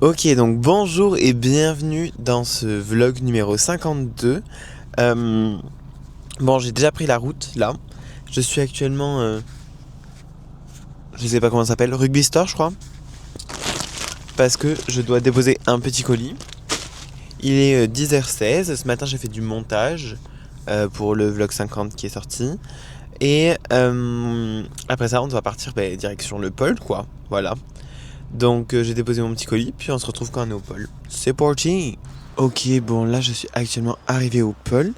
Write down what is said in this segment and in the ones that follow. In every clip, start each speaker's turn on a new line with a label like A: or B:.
A: Ok, donc bonjour et bienvenue dans ce vlog numéro 52. Euh, bon, j'ai déjà pris la route là. Je suis actuellement, je sais pas comment ça s'appelle, Rugby Store, je crois, parce que je dois déposer un petit colis. Il est 10h16. Ce matin, j'ai fait du montage pour le vlog 50 qui est sorti. Et après ça, on doit partir direction le pôle, quoi. Voilà. Donc, j'ai déposé mon petit colis, puis on se retrouve quand on est au pôle. C'est parti! Ok, bon, là, je suis actuellement arrivé au pôle.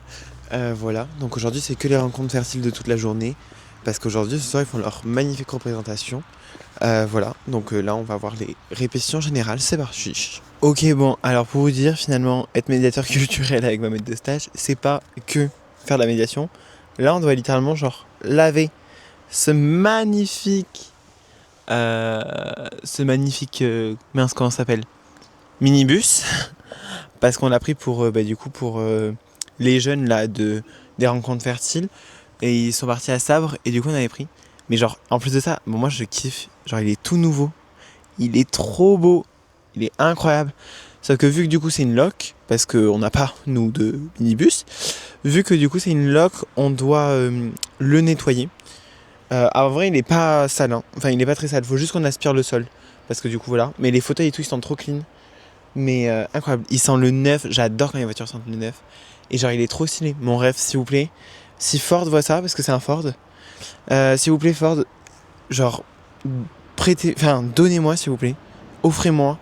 A: Voilà, donc aujourd'hui c'est que les rencontres fertiles de toute la journée. Parce qu'aujourd'hui, ce soir, ils font leur magnifique représentation. Voilà, donc là, on va voir les répétitions générales, c'est parti. Ok, bon, alors pour vous dire, finalement, être médiateur culturel avec ma maître de stage, c'est pas que faire de la médiation. Là, on doit littéralement, genre, laver ce magnifique. Mince, comment ça s'appelle? Minibus. Parce qu'on l'a pris pour, du coup, pour les jeunes là des rencontres fertiles. Et ils sont partis à Sabre et du coup on avait pris. Mais genre, en plus de ça, bon, moi je kiffe. Genre, il est tout nouveau. Il est trop beau. Il est incroyable. Sauf que vu que du coup c'est une loc, parce qu'on n'a pas, nous, de minibus, vu que du coup c'est une loc, on doit le nettoyer. En vrai, il est pas sale, hein. Enfin, il est pas très sale. Faut juste qu'on aspire le sol. Parce que du coup, voilà. Mais les fauteuils et tout, ils sont trop clean. Mais incroyable. Il sent le neuf. J'adore quand les voitures sentent le neuf. Et genre, il est trop stylé. Mon rêve, s'il vous plaît. Si Ford voit ça, parce que c'est un Ford, s'il vous plaît, Ford, genre, prêtez, enfin, donnez-moi, s'il vous plaît, offrez-moi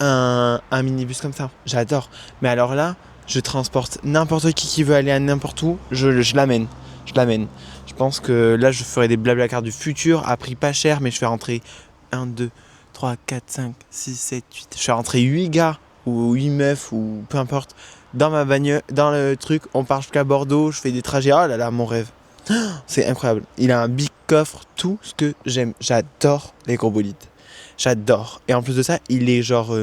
A: un minibus comme ça. J'adore. Mais alors là, je transporte n'importe qui veut aller à n'importe où, je l'amène. Je l'amène. Je pense que là, je ferai des blablacar du futur à prix pas cher, mais je fais rentrer 1, 2, 3, 4, 5, 6, 7, 8. Je fais rentrer 8 gars ou 8 meufs ou peu importe dans ma bagnole, dans le truc. On part jusqu'à Bordeaux, je fais des trajets. Oh là là, mon rêve. C'est incroyable. Il a un big coffre, tout ce que j'aime. J'adore les gros bolides. J'adore. Et en plus de ça, il est genre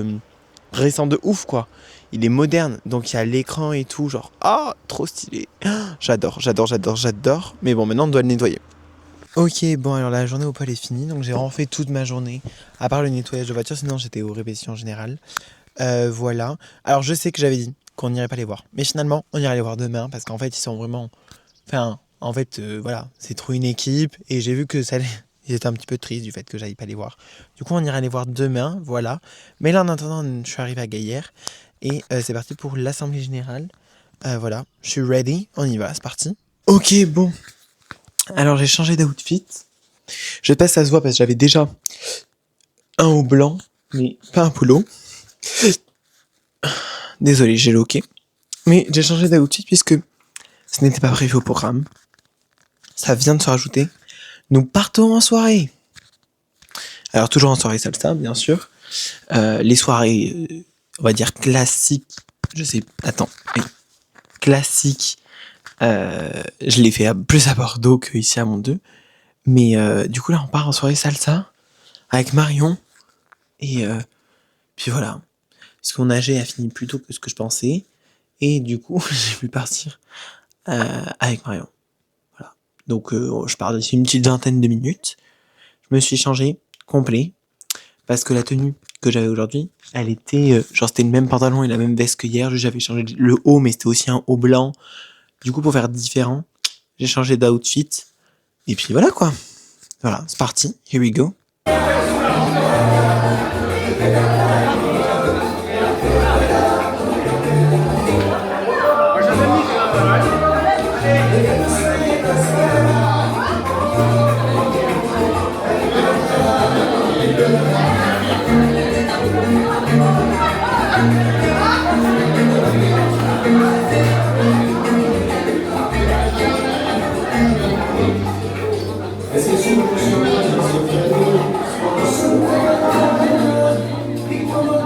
A: récent de ouf, quoi. Il est moderne, donc il y a l'écran et tout, genre, ah, trop stylé. J'adore, j'adore, j'adore, j'adore. Mais bon, maintenant on doit le nettoyer. Ok, bon, alors la journée au pôle est finie, donc j'ai vraiment fait toute ma journée, à part le nettoyage de voiture, sinon j'étais aux répétitions générales. Voilà. Alors je sais que j'avais dit qu'on n'irait pas les voir, mais finalement on ira les voir demain, parce qu'en fait ils sont vraiment. Enfin, en fait, voilà, c'est trop une équipe, et j'ai vu que ça. Ils étaient un petit peu tristes du fait que j'aille pas les voir. Du coup, on ira les voir demain, voilà. Mais là, en attendant, je suis arrivé à Gaillère, et c'est parti pour l'Assemblée Générale. Voilà, je suis ready, on y va, c'est parti. Ok, bon. Alors, j'ai changé d'outfit. Je sais pas si ça se voit parce que j'avais déjà un haut blanc, mais pas un polo. Désolé, j'ai loqué. Mais j'ai changé d'outfit puisque ce n'était pas prévu au programme. Ça vient de se rajouter. Nous partons en soirée. Alors toujours en soirée salsa, bien sûr. Les soirées, on va dire classiques. Je sais, attends, oui, classiques. Je l'ai fait plus à Bordeaux qu'ici à Mont-deux. Mais du coup là, on part en soirée salsa avec Marion. Et puis voilà. Parce que mon AG a fini plus tôt que ce que je pensais. Et du coup, j'ai pu partir avec Marion. Voilà. Donc je pars d'ici une petite vingtaine de minutes. Je me suis changé complet. Parce que la tenue que j'avais aujourd'hui, elle était genre c'était le même pantalon et la même veste que hier, juste j'avais changé le haut mais c'était aussi un haut blanc. Du coup pour faire différent, j'ai changé d'outfit et puis voilà quoi. Voilà, c'est parti. Here we go.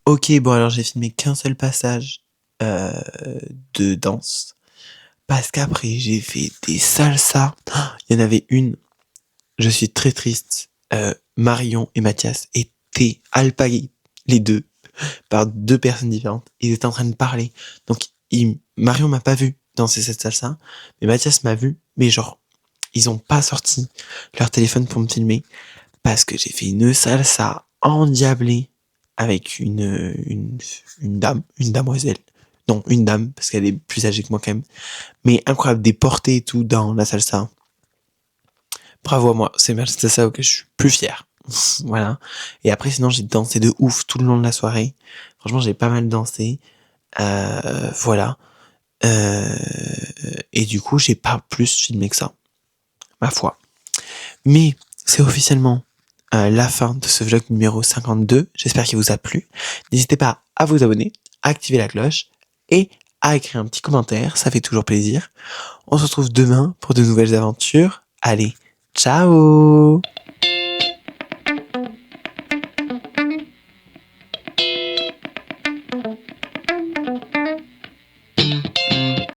A: Ok, bon alors j'ai filmé qu'un seul passage de danse. Parce qu'après j'ai fait des salsas. Il y en avait une, je suis très triste. Marion et Mathias étaient alpagués, les deux, par deux personnes différentes. Ils étaient en train de parler. Donc Marion m'a pas vu danser cette salsa, mais Mathias m'a vu. Mais genre, ils ont pas sorti leur téléphone pour me filmer parce que j'ai fait une salsa endiablée. avec une dame, une damoiselle. Non, une dame, parce qu'elle est plus âgée que moi quand même. Mais incroyable, des portées et tout dans la salsa. Bravo à moi, c'est ma salsa auquel je suis plus fier. Voilà. Et après, sinon, j'ai dansé de ouf tout le long de la soirée. Franchement, j'ai pas mal dansé. Voilà. Euh, et du coup, j'ai pas plus filmé que ça, ma foi. Mais c'est officiellement la fin de ce vlog numéro 52. J'espère qu'il vous a plu. N'hésitez pas à vous abonner, à activer la cloche et à écrire un petit commentaire, ça fait toujours plaisir. On se retrouve demain pour de nouvelles aventures. Allez, ciao!